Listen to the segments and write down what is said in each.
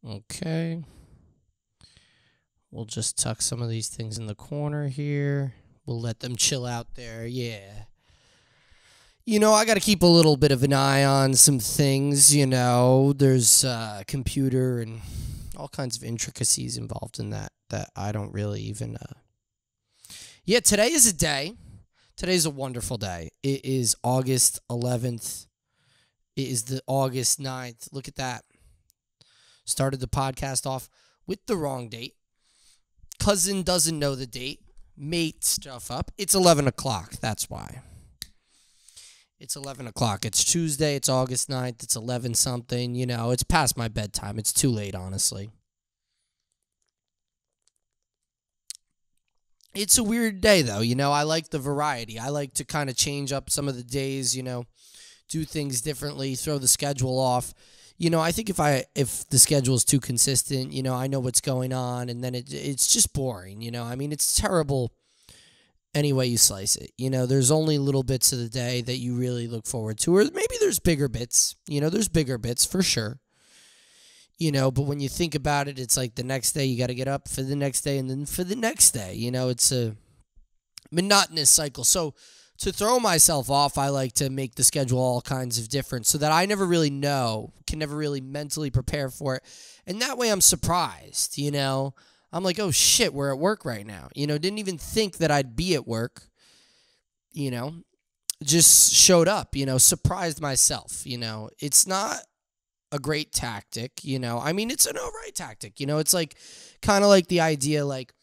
Okay. We'll just tuck some of these things in the corner here. We'll let them chill out there. Yeah. I got to keep a little bit of an eye on some things, There's computer and all kinds of intricacies involved in that I don't really even... Yeah, today is a day. Today's a wonderful day. It is August 11th. It is the August 9th. Look at that. Started the podcast off with the wrong date. Cousin doesn't know the date. Made stuff up. It's 11 o'clock. That's why. It's 11 o'clock. It's Tuesday. It's August 9th. It's 11 something. It's past my bedtime. It's too late, honestly. It's a weird day, though. I like the variety. I like to kind of change up some of the days, do things differently, throw the schedule off. I think if the schedule is too consistent, I know what's going on, and then it's just boring, it's terrible any way you slice it. There's only little bits of the day that you really look forward to, or maybe there's bigger bits. There's bigger bits for sure. But when you think about it, it's like the next day you got to get up for the next day and then for the next day. It's a monotonous cycle. So to throw myself off, I like to make the schedule all kinds of different so that I never really can never really mentally prepare for it. And that way I'm surprised, I'm like, oh shit, we're at work right now. Didn't even think that I'd be at work, just showed up, surprised myself, It's not a great tactic, it's an alright tactic, it's like kind of like the idea, like,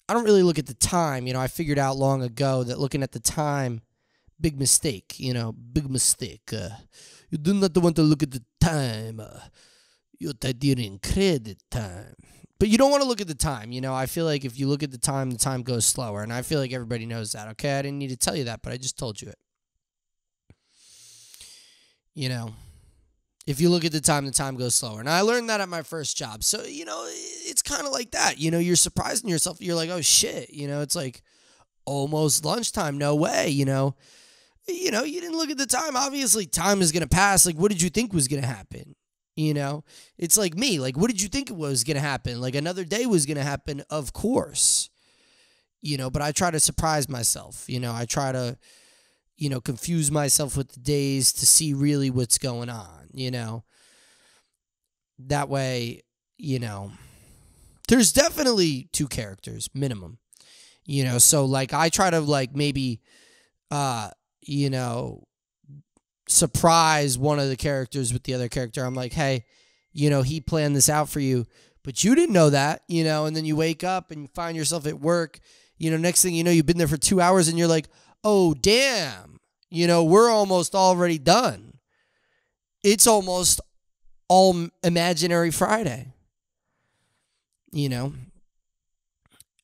I don't really look at the time, I figured out long ago that looking at the time, big mistake, big mistake. You do not want to look at the time, you're during credit time. But you don't want to look at the time, I feel like if you look at the time goes slower, and I feel like everybody knows that, okay? I didn't need to tell you that, but I just told you it. If you look at the time goes slower. And I learned that at my first job. So, it's kind of like that. You're surprising yourself. You're like, oh, shit. It's like almost lunchtime. No way, you didn't look at the time. Obviously, time is going to pass. Like, what did you think was going to happen? It's like me. Like, what did you think was going to happen? Like, another day was going to happen, of course. But I try to surprise myself. I try to... confuse myself with the days to see really what's going on, That way, there's definitely two characters, minimum. So, like, I try to, like, maybe, surprise one of the characters with the other character. I'm like, hey, he planned this out for you, but you didn't know that, and then you wake up and you find yourself at work, next thing you know, you've been there for 2 hours and you're like, oh, damn, we're almost already done. It's almost all Imaginary Friday,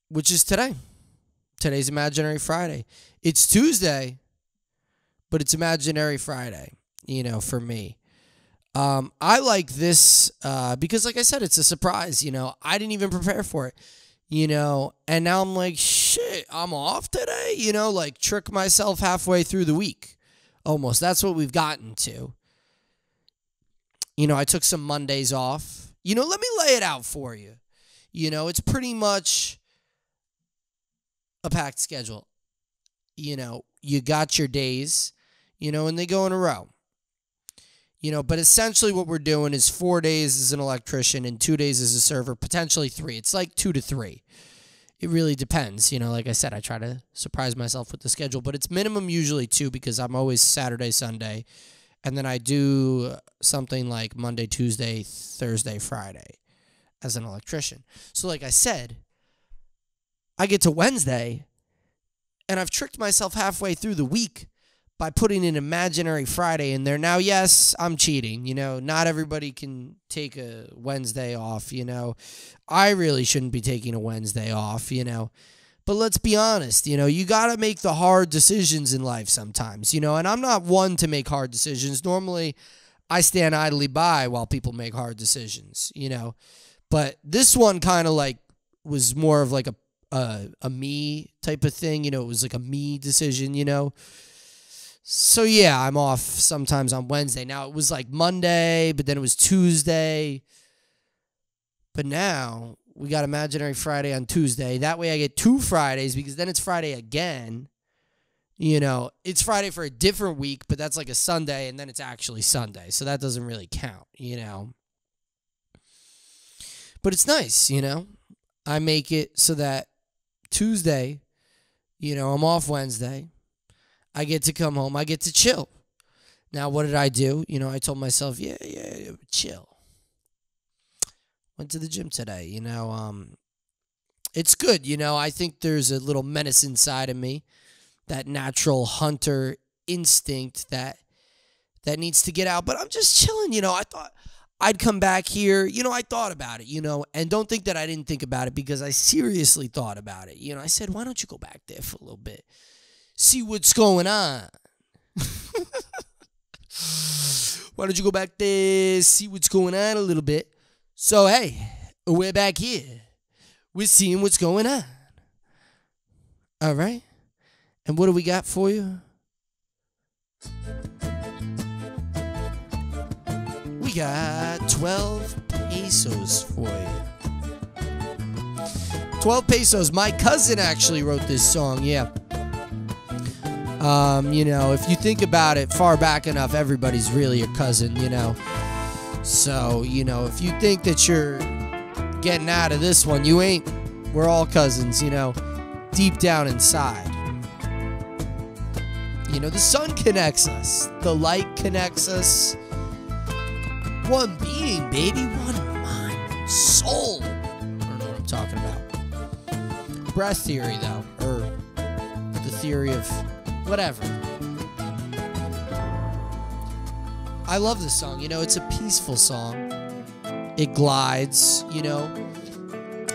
which is today. Today's Imaginary Friday. It's Tuesday, but it's Imaginary Friday, for me. I like this because, like I said, it's a surprise, I didn't even prepare for it. And now I'm like, shit, I'm off today, like trick myself halfway through the week. Almost. That's what we've gotten to. I took some Mondays off. Let me lay it out for you. It's pretty much a packed schedule. You got your days, and they go in a row. But essentially what we're doing is 4 days as an electrician and 2 days as a server, potentially 3. It's like 2 to 3. It really depends. Like I said, I try to surprise myself with the schedule, but it's minimum usually 2 because I'm always Saturday, Sunday, and then I do something like Monday, Tuesday, Thursday, Friday as an electrician. So like I said, I get to Wednesday, and I've tricked myself halfway through the week by putting an Imaginary Friday in there. Now, yes, I'm cheating. Not everybody can take a Wednesday off, I really shouldn't be taking a Wednesday off, But let's be honest, you got to make the hard decisions in life sometimes, and I'm not one to make hard decisions. Normally, I stand idly by while people make hard decisions, But this one kind of like was more of like a me type of thing, it was like a me decision, So, yeah, I'm off sometimes on Wednesday. Now, it was like Monday, but then it was Tuesday. But now we got Imaginary Friday on Tuesday. That way I get 2 Fridays because then it's Friday again. You know, it's Friday for a different week, but that's like a Sunday, and then it's actually Sunday. So that doesn't really count, you know. But it's nice, you know. I make it so that Tuesday, you know, I'm off Wednesday. I get to come home. I get to chill. Now, what did I do? You know, I told myself, yeah, chill. Went to the gym today, you know. It's good, you know. I think there's a little menace inside of me, that natural hunter instinct that needs to get out. But I'm just chilling, you know. I thought I'd come back here. You know, I thought about it, you know. And don't think that I didn't think about it because I seriously thought about it. You know, I said, why don't you go back there for a little bit? See what's going on. Why don't you go back there, see what's going on a little bit? So, hey, we're back here. We're seeing what's going on. All right? And what do we got for you? We got 12 pesos for you. 12 pesos. My cousin actually wrote this song, yeah. You know, if you think about it far back enough, everybody's really your cousin, you know. So, you know, if you think that you're getting out of this one, you ain't. We're all cousins, you know, deep down inside. You know, the sun connects us. The light connects us. One being, baby. One mind. Soul. I don't know what I'm talking about. Breath theory, though. Or the theory of whatever. I love this song. You know, it's a peaceful song. It glides, you know.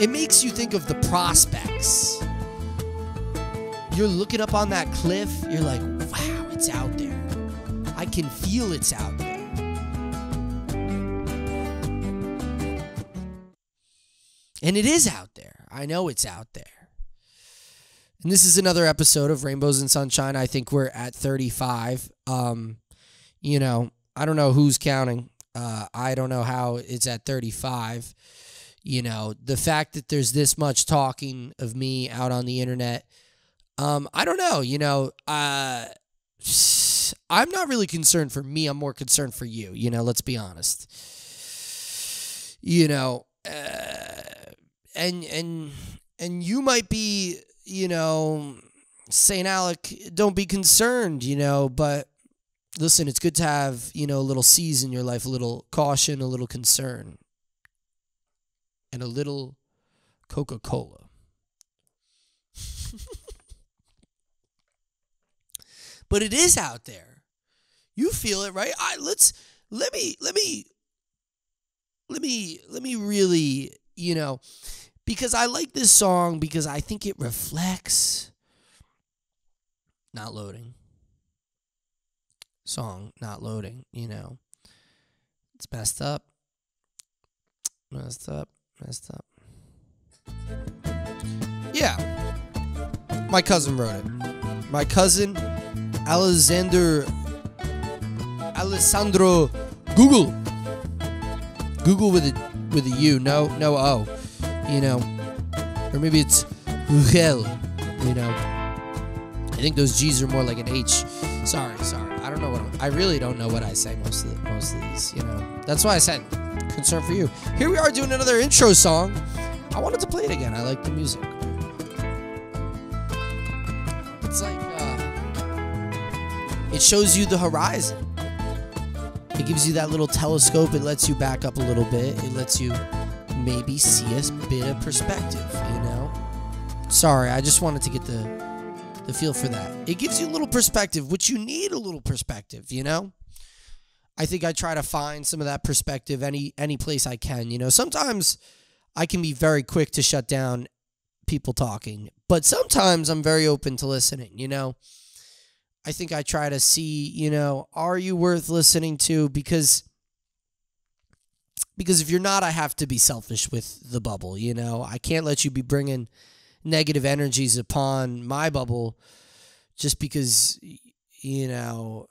It makes you think of the prospects. You're looking up on that cliff. You're like, wow, it's out there. I can feel it's out there. And it is out there. I know it's out there. And this is another episode of Rainbows and Sunshine. I think we're at 35. You know, I don't know who's counting. I don't know how it's at 35. You know, the fact that there's this much talking of me out on the internet, I don't know. You know, I'm not really concerned for me. I'm more concerned for you. You know, let's be honest. You know, and you might be, you know, saying, Alec, don't be concerned, you know, but listen, it's good to have, you know, a little C's in your life, a little caution, a little concern, and a little Coca-Cola. But it is out there. You feel it, right? Let me really, you know, because I like this song because I think it reflects. Not loading. Song not loading, you know. It's messed up. Yeah. My cousin wrote it. My cousin Alessandro Google with a U, no O, you know, or maybe it's Ugel, you know. I think those G's are more like an H. Sorry. I don't know I really don't know what I say most of these, you know. That's why I said concern for you. Here we are doing another intro song. I wanted to play it again. I like the music. It's like it shows you the horizon. It gives you that little telescope. It lets you back up a little bit. It lets you maybe see a bit of perspective, you know? Sorry, I just wanted to get the feel for that. It gives you a little perspective, which you need a little perspective, you know? I think I try to find some of that perspective any place I can, you know? Sometimes I can be very quick to shut down people talking, but sometimes I'm very open to listening, you know? I think I try to see, you know, are you worth listening to? Because if you're not, I have to be selfish with the bubble, you know? I can't let you be bringing negative energies upon my bubble just because, you know,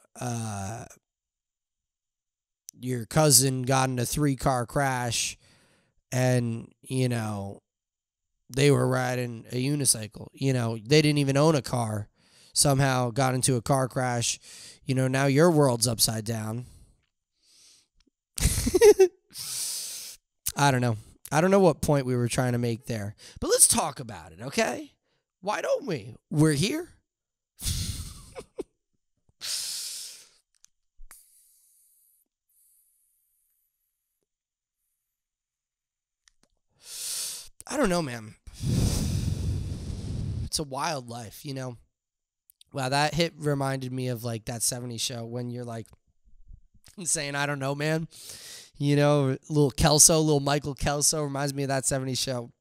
your cousin got in a 3-car crash and, they were riding a unicycle. They didn't even own a car. Somehow got into a car crash. Now your world's upside down. I don't know. I don't know what point we were trying to make there. But let's talk about it, okay? Why don't we? We're here. I don't know, man. It's a wild life, Wow, that hit reminded me of like that 70s show when you're like saying, I don't know, man. Little Michael Kelso reminds me of that 70s show.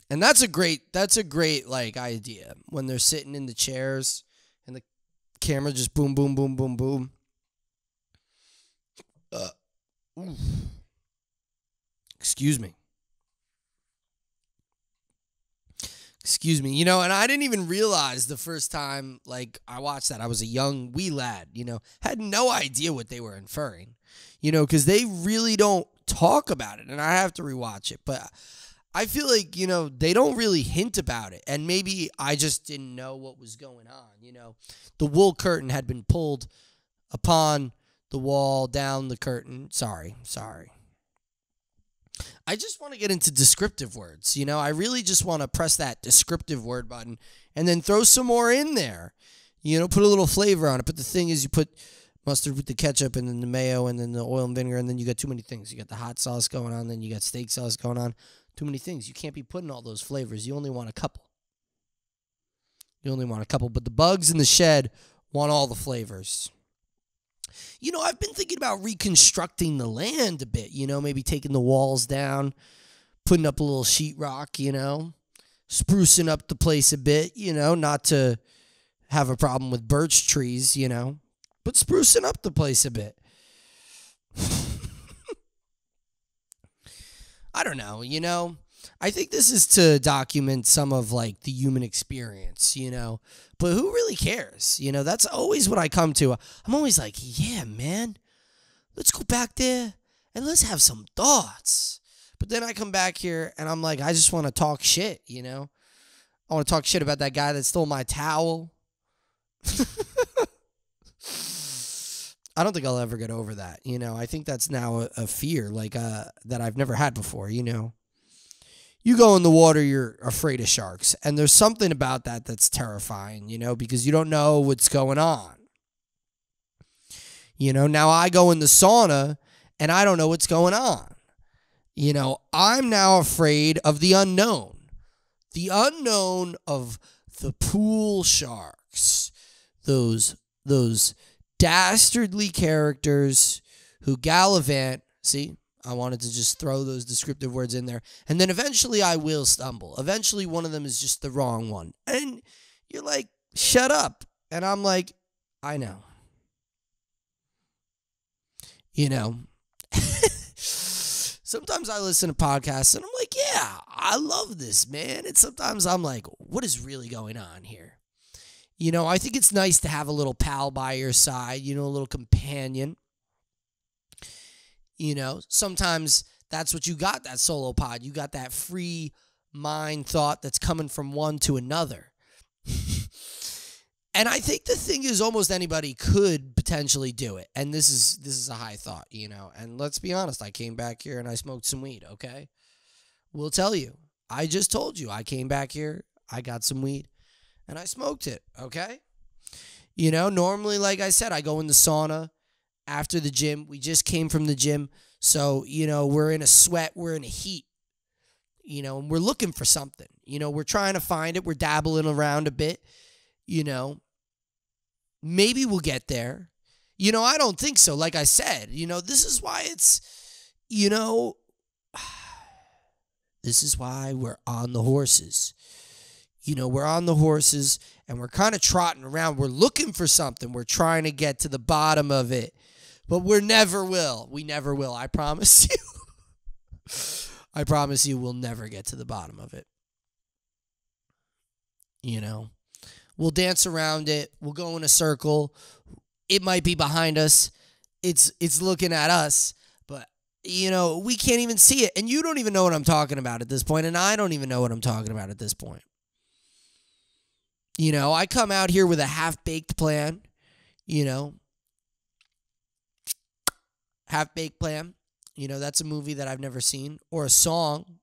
And that's a great like idea when they're sitting in the chairs and the camera just boom, boom, boom, boom, boom. Excuse me. And I didn't even realize the first time, like, I watched that. I was a young wee lad, had no idea what they were inferring, because they really don't talk about it, and I have to rewatch it. But I feel like, they don't really hint about it, and maybe I just didn't know what was going on, The wool curtain had been pulled upon the wall, down the curtain. Sorry. I just want to get into descriptive words, I really just want to press that descriptive word button and then throw some more in there, put a little flavor on it. But the thing is, you put mustard with the ketchup and then the mayo and then the oil and vinegar, and then you got too many things. You got the hot sauce going on, then you got steak sauce going on. Too many things. You can't be putting all those flavors. You only want a couple. But the bugs in the shed want all the flavors. I've been thinking about reconstructing the land a bit, maybe taking the walls down, putting up a little sheetrock, sprucing up the place a bit, not to have a problem with birch trees, but sprucing up the place a bit. I don't know, I think this is to document some of like the human experience, but who really cares? That's always what I come to. I'm always like, yeah, man, let's go back there and let's have some thoughts. But then I come back here and I'm like, I just want to talk shit, I want to talk shit about that guy that stole my towel. I don't think I'll ever get over that. I think that's now a fear like that I've never had before, You go in the water, you're afraid of sharks. And there's something about that that's terrifying, because you don't know what's going on. Now I go in the sauna and I don't know what's going on. I'm now afraid of the unknown. The unknown of the pool sharks. Those dastardly characters who gallivant. See? I wanted to just throw those descriptive words in there. And then eventually I will stumble. Eventually one of them is just the wrong one. And you're like, shut up. And I'm like, I know. Sometimes I listen to podcasts and I'm like, yeah, I love this, man. And sometimes I'm like, what is really going on here? I think it's nice to have a little pal by your side, a little companion. Sometimes that's what you got, that solo pod. You got that free mind thought that's coming from one to another. And I think the thing is almost anybody could potentially do it. And this is a high thought, And let's be honest, I came back here and I smoked some weed, okay? We'll tell you. I just told you I came back here, I got some weed, and I smoked it, okay? Normally, like I said, I go in the sauna after the gym. We just came from the gym. So, we're in a sweat, we're in a heat, and we're looking for something. We're trying to find it. We're dabbling around a bit, Maybe we'll get there. I don't think so. Like I said, this is why it's, this is why we're on the horses. We're on the horses and we're kind of trotting around. We're looking for something. We're trying to get to the bottom of it. But we never will. We never will. I promise you. I promise you we'll never get to the bottom of it. We'll dance around it. We'll go in a circle. It might be behind us. It's looking at us. But we can't even see it. And you don't even know what I'm talking about at this point, and I don't even know what I'm talking about at this point. I come out here with a half-baked plan, half-baked plan. That's a movie that I've never seen, or a song.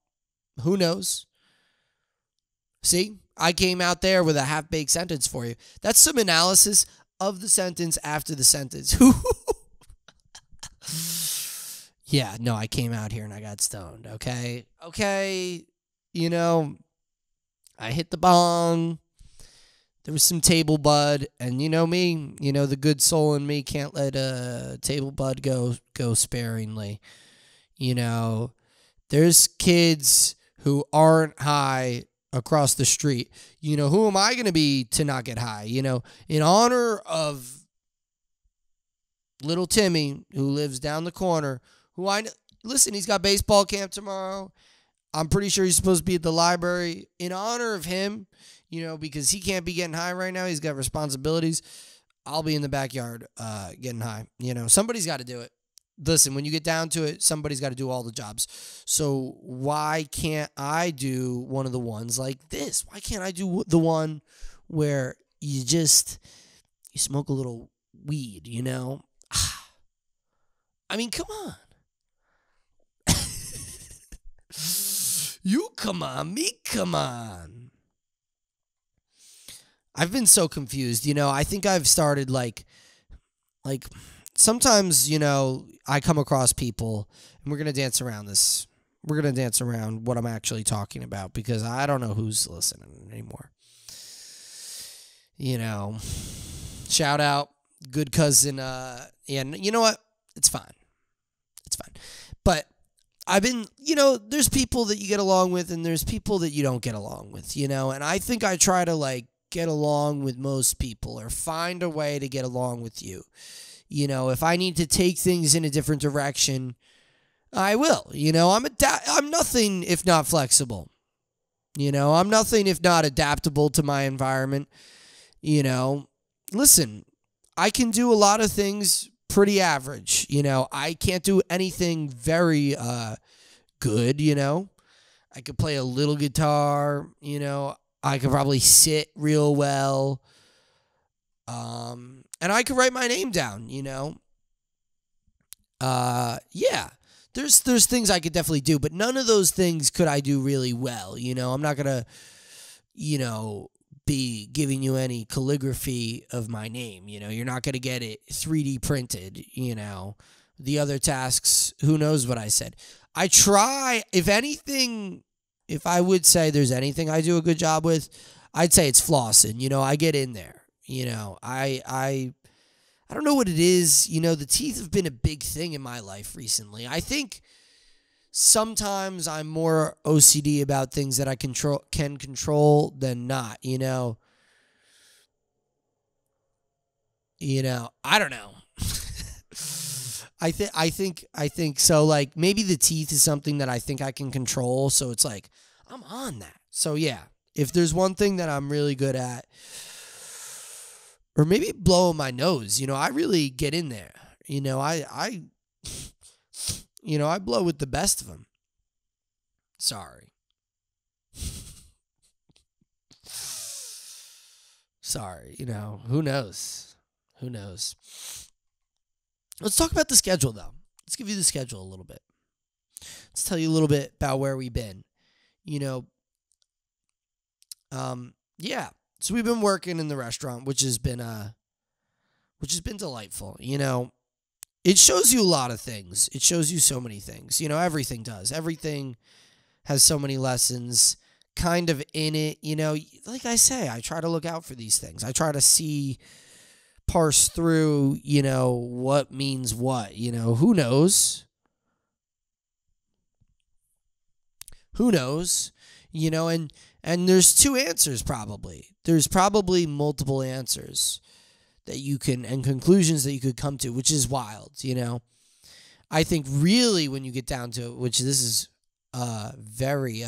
Who knows? See, I came out there with a half-baked sentence for you. That's some analysis of the sentence after the sentence. Yeah, no, I came out here and I got stoned, okay? Okay, I hit the bong. There was some table bud, and me, the good soul in me can't let a table bud go sparingly. There's kids who aren't high across the street. Who am I going to be to not get high? In honor of little Timmy, who lives down the corner, listen, he's got baseball camp tomorrow. I'm pretty sure he's supposed to be at the library. In honor of him, because he can't be getting high right now, he's got responsibilities. I'll be in the backyard getting high. Somebody's got to do it. Listen, when you get down to it, somebody's got to do all the jobs. So why can't I do one of the ones like this? Why can't I do the one where you smoke a little weed, I mean, come on. You come on, me come on. I've been so confused, I think I've started like sometimes, I come across people, and we're going to dance around this. We're going to dance around what I'm actually talking about, because I don't know who's listening anymore. Shout out, good cousin. And you know what? It's fine. It's fine. But I've been, there's people that you get along with, and there's people that you don't get along with, and I think I try to get along with most people, or find a way to get along with you. If I need to take things in a different direction, I will. I'm nothing if not flexible. I'm nothing if not adaptable to my environment. Listen, I can do a lot of things pretty average. I can't do anything very good. I could play a little guitar. I could probably sit real well. And I could write my name down, yeah, there's things I could definitely do, but none of those things could I do really well. I'm not going to, be giving you any calligraphy of my name. You're not going to get it 3D printed, the other tasks, who knows what I said. I try, if anything, if I would say there's anything I do a good job with, I'd say it's flossing. I get in there. I don't know what it is. The teeth have been a big thing in my life recently. I think sometimes I'm more OCD about things that I can control than not. I don't know. I think so. Maybe the teeth is something that I think I can control. So it's I'm on that. So yeah, if there's one thing that I'm really good at, or maybe blowing my nose, I really get in there. I blow with the best of them. Sorry. Sorry, who knows? Who knows? Let's talk about the schedule, though. Let's give you the schedule a little bit. Let's tell you a little bit about where we've been. Yeah. So we've been working in the restaurant, which has been delightful. It shows you a lot of things. It shows you so many things. Everything does. Everything has so many lessons kind of in it. Like I say, I try to look out for these things. I try to parse through, what means what. Who knows? Who knows? And there's two answers probably. There's probably multiple answers that you can, and conclusions that you could come to, which is wild, I think really when you get down to it, which this is very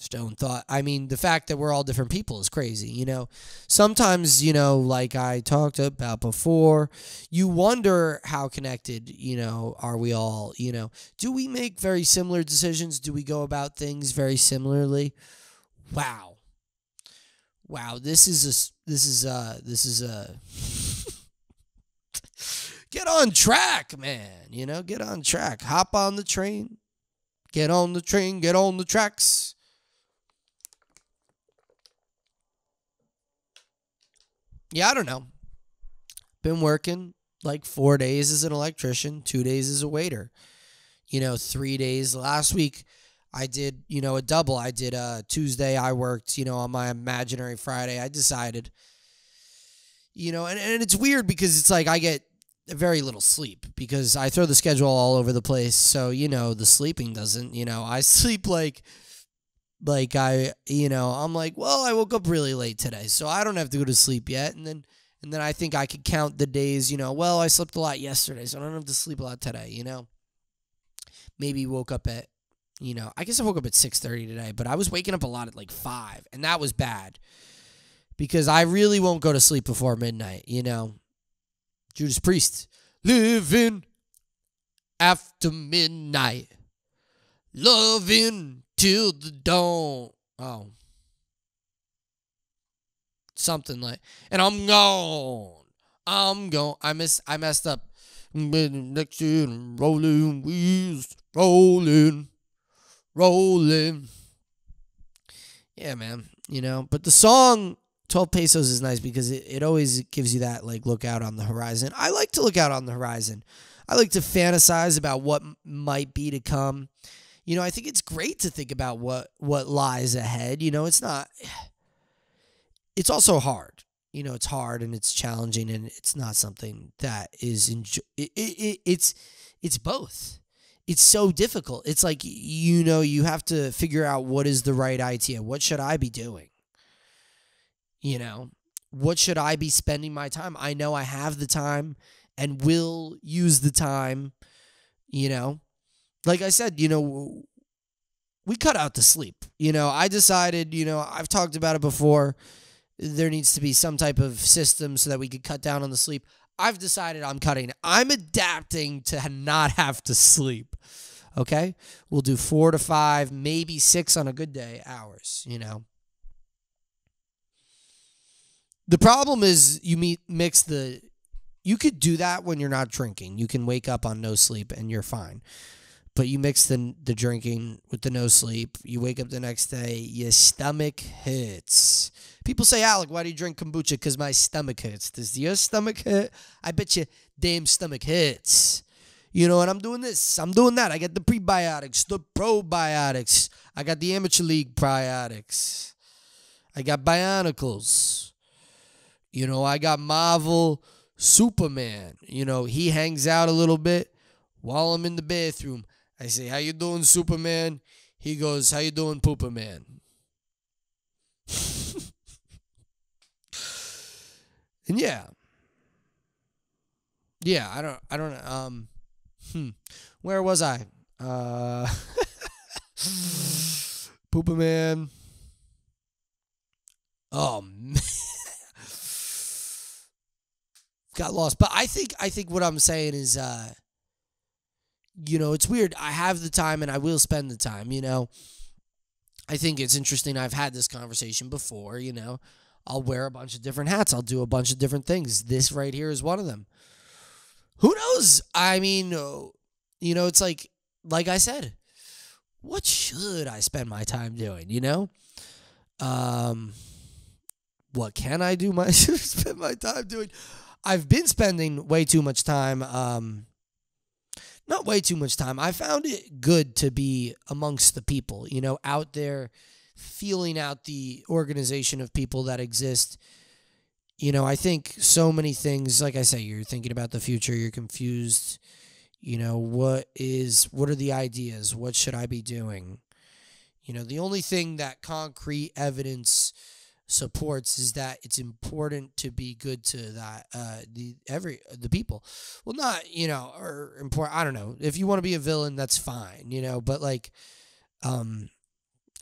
stone thought. I mean, the fact that we're all different people is crazy, you know. Sometimes, you know, like I talked about before, you wonder how connected, you know, are we all, you know. Do we make very similar decisions? Do we go about things very similarly? Wow. Wow, this is a get on track, man, you know, get on track. Hop on the train. Get on the train, get on the tracks. Yeah, I don't know. Been working like 4 days as an electrician, 2 days as a waiter. You know, 3 days. Last week, I did, you know, a double. I did Tuesday, I worked, you know, on my imaginary Friday. I decided, you know, and it's weird because it's like I get very little sleep because I throw the schedule all over the place. So, you know, the sleeping doesn't, you know, I sleep like I, you know, I'm like, well, I woke up really late today, so I don't have to go to sleep yet. And then I think I could count the days, you know, well, I slept a lot yesterday, so I don't have to sleep a lot today, you know. Maybe woke up at, you know, I guess I woke up at 6:30 today, but I was waking up a lot at like 5, and that was bad because I really won't go to sleep before midnight, you know. Judas Priest, living after midnight, loving till the dawn. Oh, something like, and I'm gone. I messed up. Next year, rolling wheels, rolling. Yeah, man. You know, but the song 12 pesos is nice because it always gives you that, like, look out on the horizon. I like to look out on the horizon. I like to fantasize about what might be to come. You know, I think it's great to think about what lies ahead. You know, it's also hard. You know, it's hard and it's challenging and it's not something that is, it's both. It's so difficult. It's like, you know, you have to figure out what is the right idea. What should I be doing? You know, what should I be spending my time? I know I have the time and will use the time, you know. Like I said, you know, we cut out the sleep. You know, I decided, you know, I've talked about it before. There needs to be some type of system so that we could cut down on the sleep. I've decided I'm cutting. I'm adapting to not have to sleep. Okay? We'll do 4 to 5, maybe 6 on a good day hours, you know. The problem is you could do that when you're not drinking. You can wake up on no sleep and you're fine. But you mix the drinking with the no sleep. You wake up the next day, your stomach hurts. People say, Alec, why do you drink kombucha? Because my stomach hurts. Does your stomach hurt? I bet your damn stomach hurts. You know, and I'm doing this. I'm doing that. I got the prebiotics, the probiotics. I got the amateur league probiotics. I got Bionicles. You know, I got Marvel Superman. You know, he hangs out a little bit while I'm in the bathroom. I say, how you doing, Superman? He goes, how you doing, Pooper Man? And yeah. Yeah, I don't where was I? Pooper Man. Oh man. Got lost. But I think what I'm saying is you know, it's weird. I have the time and I will spend the time, you know. I think it's interesting. I've had this conversation before, you know. I'll wear a bunch of different hats. I'll do a bunch of different things. This right here is one of them. Who knows? I mean, you know, it's like I said, what should I spend my time doing, you know? What can I do? Spend my time doing? I've been spending way too much time, not way too much time. I found it good to be amongst the people, you know, out there, feeling out the organization of people that exist. You know, I think so many things, like I say, you're thinking about the future, you're confused. You know, what are the ideas? What should I be doing? You know, the only thing that concrete evidence supports is that it's important to be good to that the people. Well, not, you know, or important. I don't know. If you want to be a villain, that's fine, you know, but like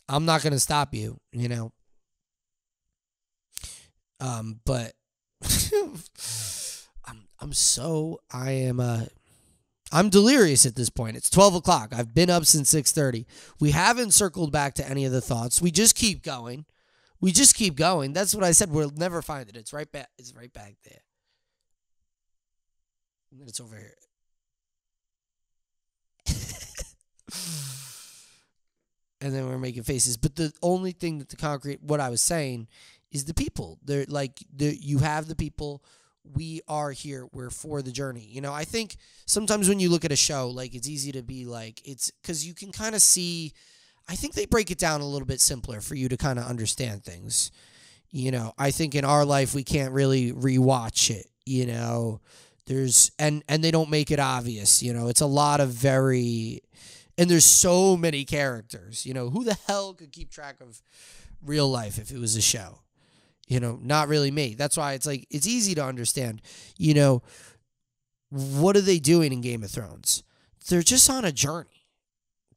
I'm not going to stop you, but I'm delirious at this point. It's 12 o'clock. I've been up since 6:30. We haven't circled back to any of the thoughts. We just keep going. That's what I said. We'll never find it. It's right back. It's right back there. And then it's over here. And then we're making faces. But the only thing that what I was saying is the people. You have the people. We are here. We're for the journey. I think sometimes when you look at a show, it's easy to be it's because you can kind of see. I think they break it down a little bit simpler for you to kind of understand things. I think in our life we can't really rewatch it. And they don't make it obvious. It's a lot of and there's so many characters. Who the hell could keep track of real life if it was a show? Not really me. That's why it's easy to understand. What are they doing in Game of Thrones? They're just on a journey.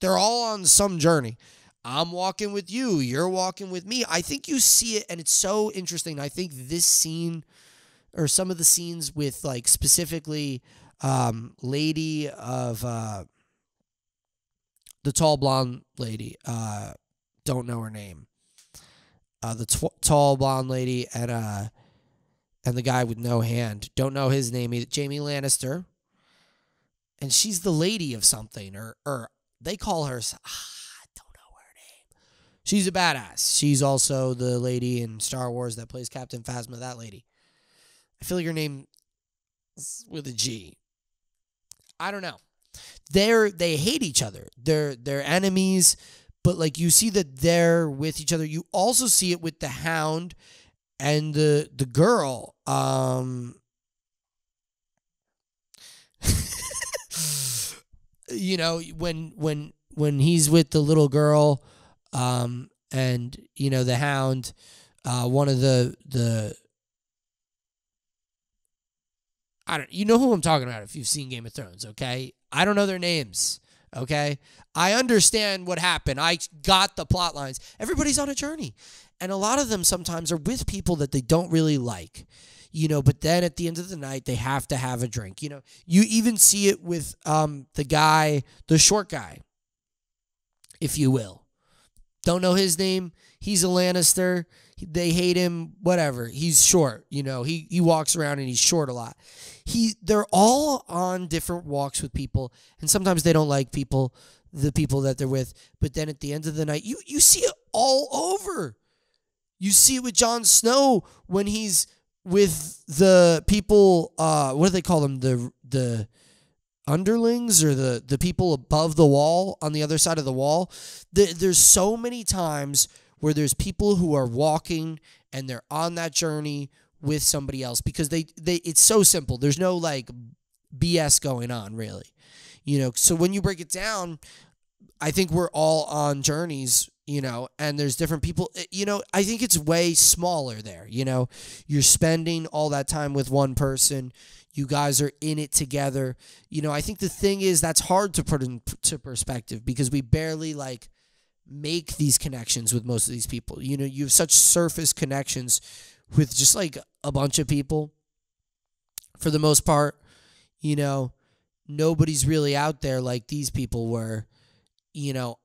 They're all on some journey. I'm walking with you. You're walking with me. I think you see it, and it's so interesting. I think this scene, or some of the scenes with, specifically lady of the tall blonde lady. Don't know her name. The tall blonde lady and the guy with no hand. Don't know his name either. Jaime Lannister. And she's the lady of something, or they call her, I don't know her name. She's a badass. She's also the lady in Star Wars that plays Captain Phasma, that lady. I feel like her name is with a G. I don't know. They hate each other. They're enemies, but you see that they're with each other. You also see it with the Hound and the girl. When he's with the little girl, and the Hound, one of the you know who I'm talking about if you've seen Game of Thrones, okay? I don't know their names, okay? I understand what happened. I got the plot lines. Everybody's on a journey, and a lot of them sometimes are with people that they don't really like. But then at the end of the night, they have to have a drink. You even see it with the short guy, if you will. Don't know his name. He's a Lannister. They hate him, whatever. He's short, He walks around and he's short a lot. They're all on different walks with people, and sometimes they don't like the people that they're with. But then at the end of the night, you see it all over. You see it with Jon Snow when he's with the people, what do they call them? The underlings, or the people above the wall, on the other side of the wall. There's so many times where there's people who are walking and they're on that journey with somebody else, because it's so simple. There's no BS going on, really. So when you break it down, I think we're all on journeys, and there's different people. I think it's way smaller there. You're spending all that time with one person. You guys are in it together. I think the thing is that's hard to put into perspective, because we barely make these connections with most of these people. You have such surface connections with just a bunch of people. For the most part, nobody's really out there like these people were,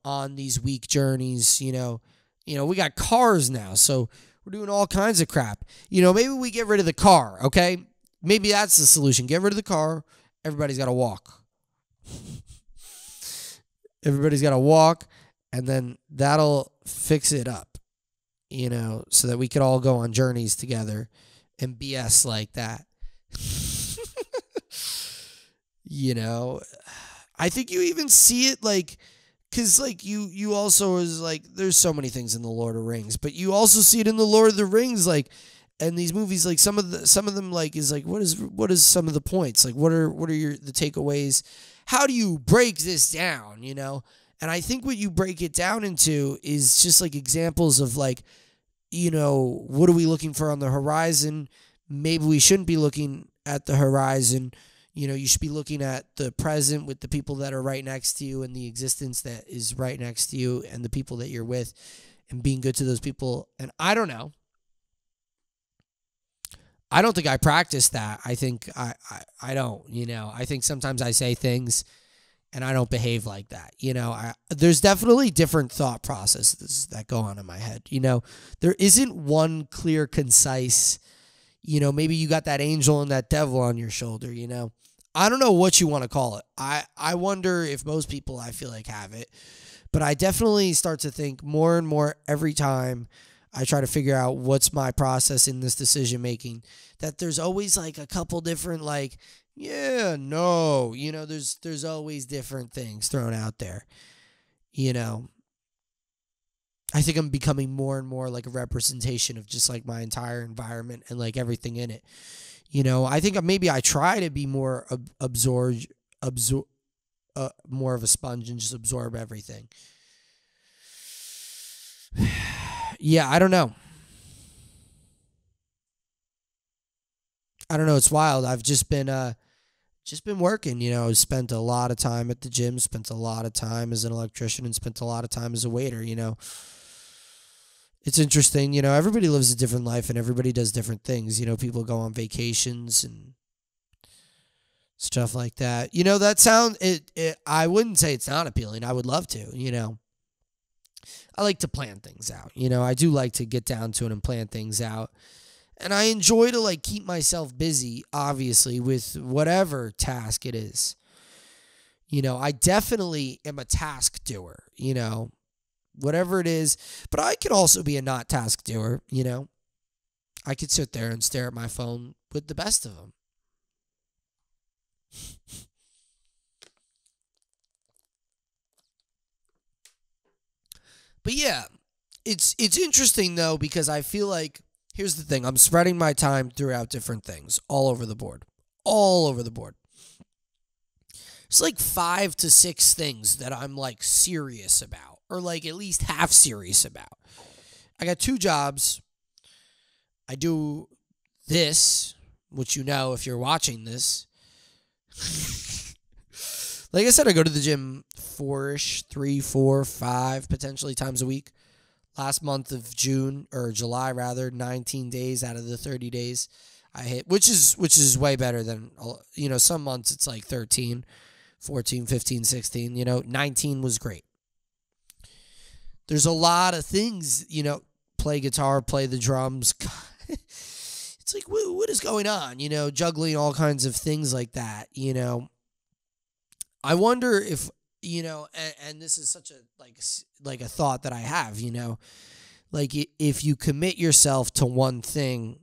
on these week journeys. We got cars now, so we're doing all kinds of crap. Maybe we get rid of the car, okay? Maybe that's the solution. Get rid of the car. Everybody's got to walk. Everybody's got to walk, and then that'll fix it up, so that we could all go on journeys together and BS like that. I think you even see it because you also is there's so many things in the Lord of Rings, but you also see it in the Lord of the Rings, and these movies, some of them is what is some of the points, what are the takeaways? How do you break this down? And I think what you break it down into is just examples of what are we looking for on the horizon? Maybe we shouldn't be looking at the horizon. You should be looking at the present with the people that are right next to you and the existence that is right next to you and the people that you're with and being good to those people. And I don't know. I don't think I practice that. I think I don't, I think sometimes I say things and I don't behave like that. There's definitely different thought processes that go on in my head. There isn't one clear, concise, maybe you got that angel and that devil on your shoulder, I don't know what you want to call it. I wonder if most people, I feel like, have it. But I definitely start to think more and more every time I try to figure out what's my process in this decision making, that there's always like a couple different yeah, no, there's always different things thrown out there. I think I'm becoming more and more like a representation of just like my entire environment and like everything in it. I think maybe I try to be more more of a sponge and just absorb everything. Yeah, I don't know. It's wild. I've just been working, spent a lot of time at the gym, spent a lot of time as an electrician, and spent a lot of time as a waiter. It's interesting, everybody lives a different life and everybody does different things. People go on vacations and stuff like that. I wouldn't say it's not appealing. I would love to. I like to plan things out. I do like to get down to it and plan things out. And I enjoy to like keep myself busy, obviously, with whatever task it is. I definitely am a task doer, whatever it is. But I could also be a not task doer, I could sit there and stare at my phone with the best of them. But yeah, it's interesting though, because I feel like, here's the thing, I'm spreading my time throughout different things all over the board. All over the board. It's like 5 to 6 things that I'm like serious about, or like at least half serious about. I got 2 jobs. I do this, which if you're watching this. Like I said, I go to the gym 4-ish, 3, 4, 5, potentially times a week. Last month of June, or July rather, 19 days out of the 30 days I hit, which is way better than, some months it's like 13, 14, 15, 16, 19 was great. There's a lot of things, play guitar, play the drums. It's like, what is going on? Juggling all kinds of things like that, I wonder if, and this is such a, like a thought that I have, like if you commit yourself to one thing,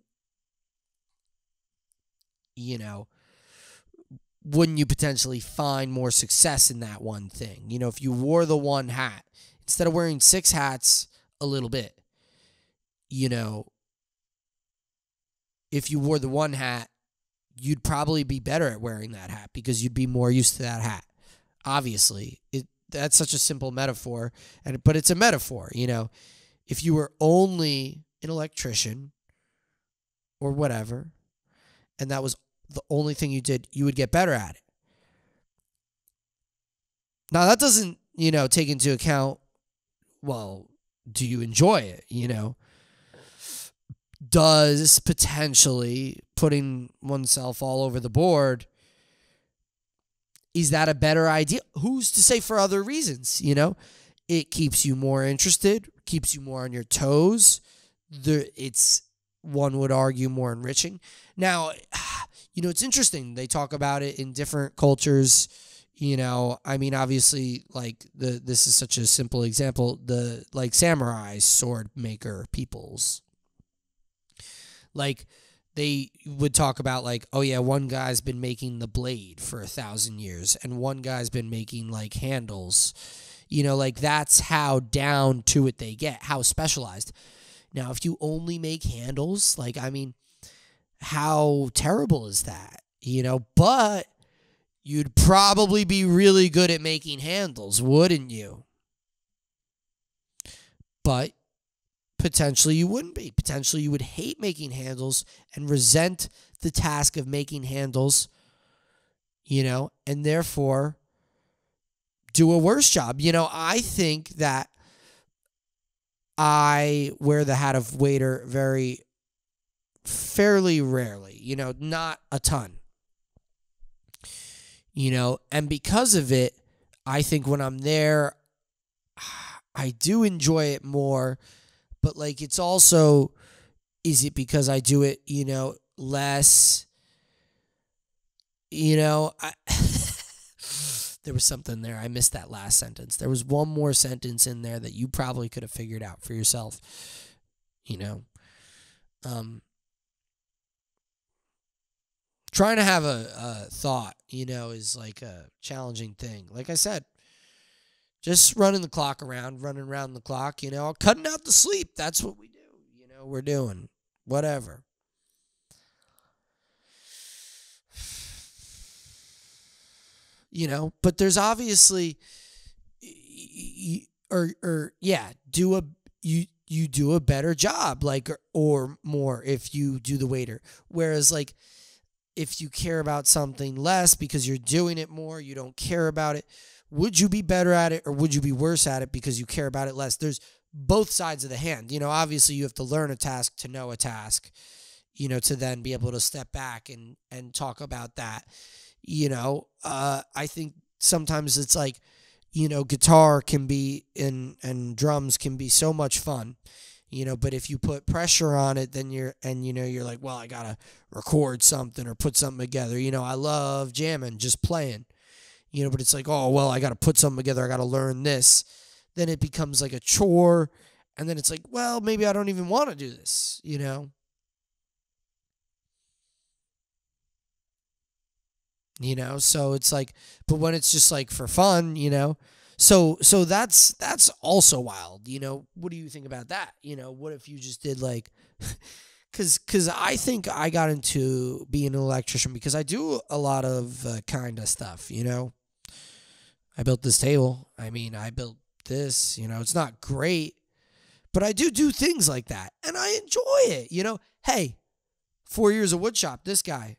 wouldn't you potentially find more success in that one thing? If you wore the one hat, instead of wearing 6 hats a little bit, if you wore the one hat, you'd probably be better at wearing that hat because you'd be more used to that hat. Obviously, that's such a simple metaphor, but it's a metaphor, If you were only an electrician or whatever, and that was the only thing you did, you would get better at it. Now, that doesn't, take into account, well, do you enjoy it, Does potentially putting oneself all over the board, is that a better idea? Who's to say for other reasons, It keeps you more interested, keeps you more on your toes. It's, one would argue, more enriching. Now, it's interesting. They talk about it in different cultures. Obviously, like this is such a simple example. The samurai sword maker peoples, they would talk about oh yeah, one guy's been making the blade for 1,000 years, and one guy's been making handles. That's how down to it they get, how specialized. Now, if you only make handles, how terrible is that? But you'd probably be really good at making handles, wouldn't you? But potentially you wouldn't be. Potentially you would hate making handles and resent the task of making handles and therefore do a worse job. I think that I wear the hat of waiter fairly rarely, not a ton, and because of it, I think when I'm there, I do enjoy it more, but like, it's also, is it because I do it, less, there was something there. I missed that last sentence. There was one more sentence in there that you probably could have figured out for yourself, trying to have a thought, is like a challenging thing. Like I said, just running around the clock, cutting out the sleep. That's what we do. We're doing whatever. But there's obviously, you do a better job, like, or more if you do the waiter. Whereas, like, if you care about something less because you're doing it more, you don't care about it, would you be better at it or would you be worse at it because you care about it less? There's both sides of the hand. Obviously you have to learn a task to know a task, to then be able to step back and talk about that. I think sometimes it's like, guitar can be and drums can be so much fun, but if you put pressure on it, then you're like, well, I gotta record something or put something together. I love jamming, just playing, but it's like, oh, well, I gotta put something together. I gotta learn this. Then it becomes like a chore. And then it's like, well, maybe I don't even want to do this, so it's like, but when it's just like for fun, so that's also wild. What do you think about that? What if you just did like, cause I think I got into being an electrician because I do a lot of kind of stuff, I built this table. I built this, it's not great, but I do things like that and I enjoy it. Hey, 4 years of woodshop, this guy,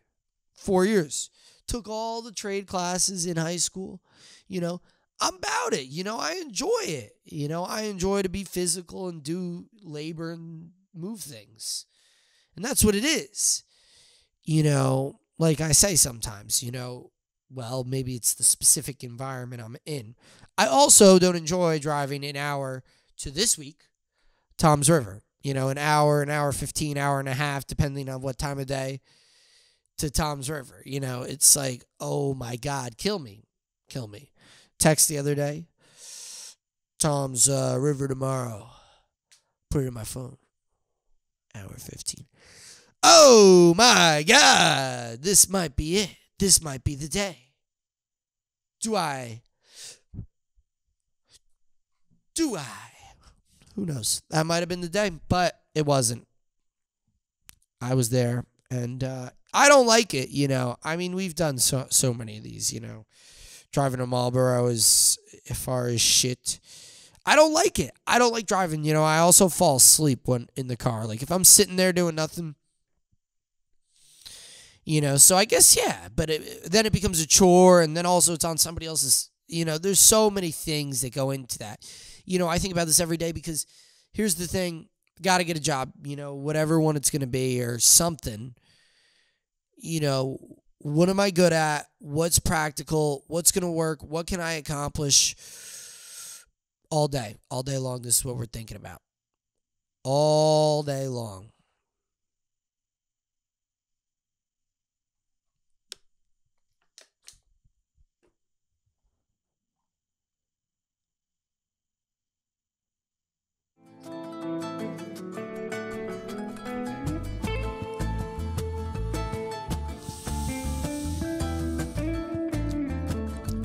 4 years. Took all the trade classes in high school, I'm about it, I enjoy it, I enjoy to be physical and do labor and move things. And that's what it is, like I say sometimes, well, maybe it's the specific environment I'm in. I also don't enjoy driving an hour to this week, Tom's River, an hour 15, hour and a half, depending on what time of day, to Tom's River. It's like, oh my God, kill me. Text the other day, Tom's River tomorrow. Put it in my phone. Hour 15. Oh my God, this might be it. This might be the day. Do I? Who knows? That might have been the day, but it wasn't. I was there, and I don't like it, we've done so many of these, driving to Marlboro is far as shit. I don't like it. I don't like driving, I also fall asleep when in the car. Like, if I'm sitting there doing nothing, so I guess, yeah, but then it becomes a chore, and then also it's on somebody else's, there's so many things that go into that. I think about this every day because here's the thing, got to get a job, whatever one it's going to be or something. What am I good at? What's practical? What's going to work? What can I accomplish? All day long, this is what we're thinking about. All day long.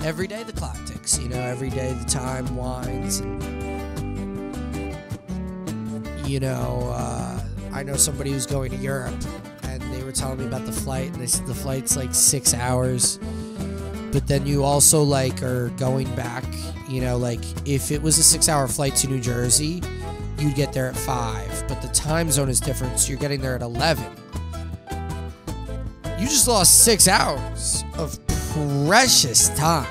Every day the clock ticks, every day the time winds. And, I know somebody who's going to Europe, and they were telling me about the flight, and they said the flight's like 6 hours. But then you also are going back, like if it was a 6-hour flight to New Jersey, you'd get there at 5. But the time zone is different, so you're getting there at 11. You just lost 6 hours of precious time,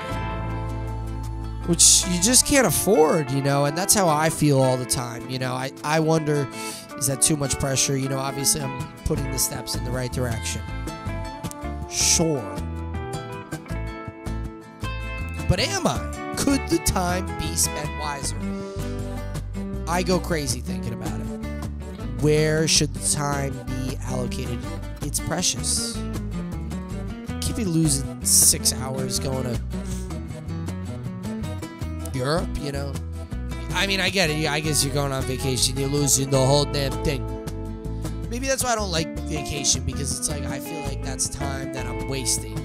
which you just can't afford, and that's how I feel all the time. I wonder, is that too much pressure? Obviously I'm putting the steps in the right direction. Sure. But am I? Could the time be spent wiser? I go crazy thinking about it. Where should the time be allocated? It's precious. Can't be losing 6 hours going to Europe, I mean, I get it. I guess you're going on vacation. You're losing the whole damn thing. Maybe that's why I don't like vacation, because it's like I feel like that's time that I'm wasting,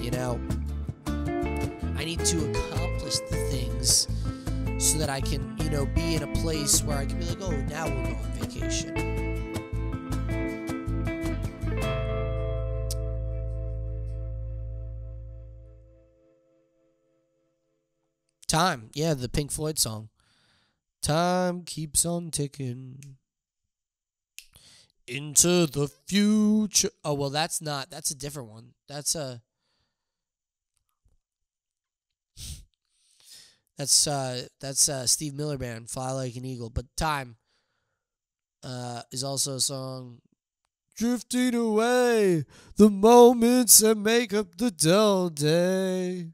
I need to accomplish the things so that I can, be in a place where I can be like, oh, now we'll go on vacation. Time. Yeah, the Pink Floyd song. Time keeps on ticking into the future. Oh, well, that's a different one. That's Steve Miller Band, Fly Like an Eagle. But Time is also a song. Drifting away, the moments that make up the dull day.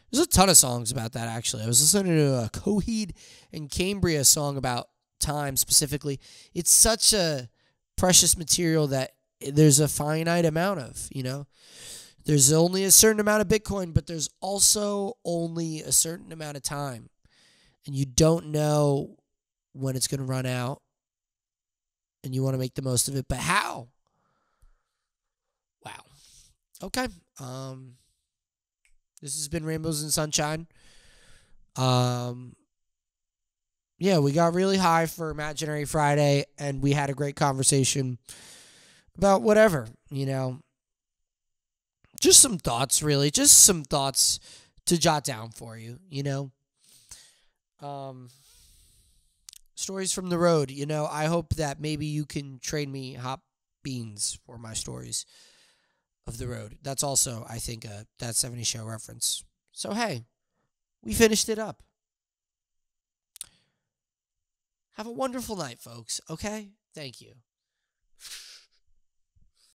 There's a ton of songs about that, actually. I was listening to a Coheed and Cambria song about time specifically. It's such a precious material that there's a finite amount of, There's only a certain amount of Bitcoin, but there's also only a certain amount of time. And you don't know when it's going to run out. And you want to make the most of it. But how? Wow. Okay. This has been Rainbows and Sunshine. Yeah, we got really high for Imaginary Friday, and we had a great conversation about whatever, Just some thoughts, really. Just some thoughts to jot down for you, Stories from the road, I hope that maybe you can trade me hot beans for my stories of the road. That's also, I think, That 70s Show reference. So, hey, we finished it up. Have a wonderful night, folks, okay? Thank you.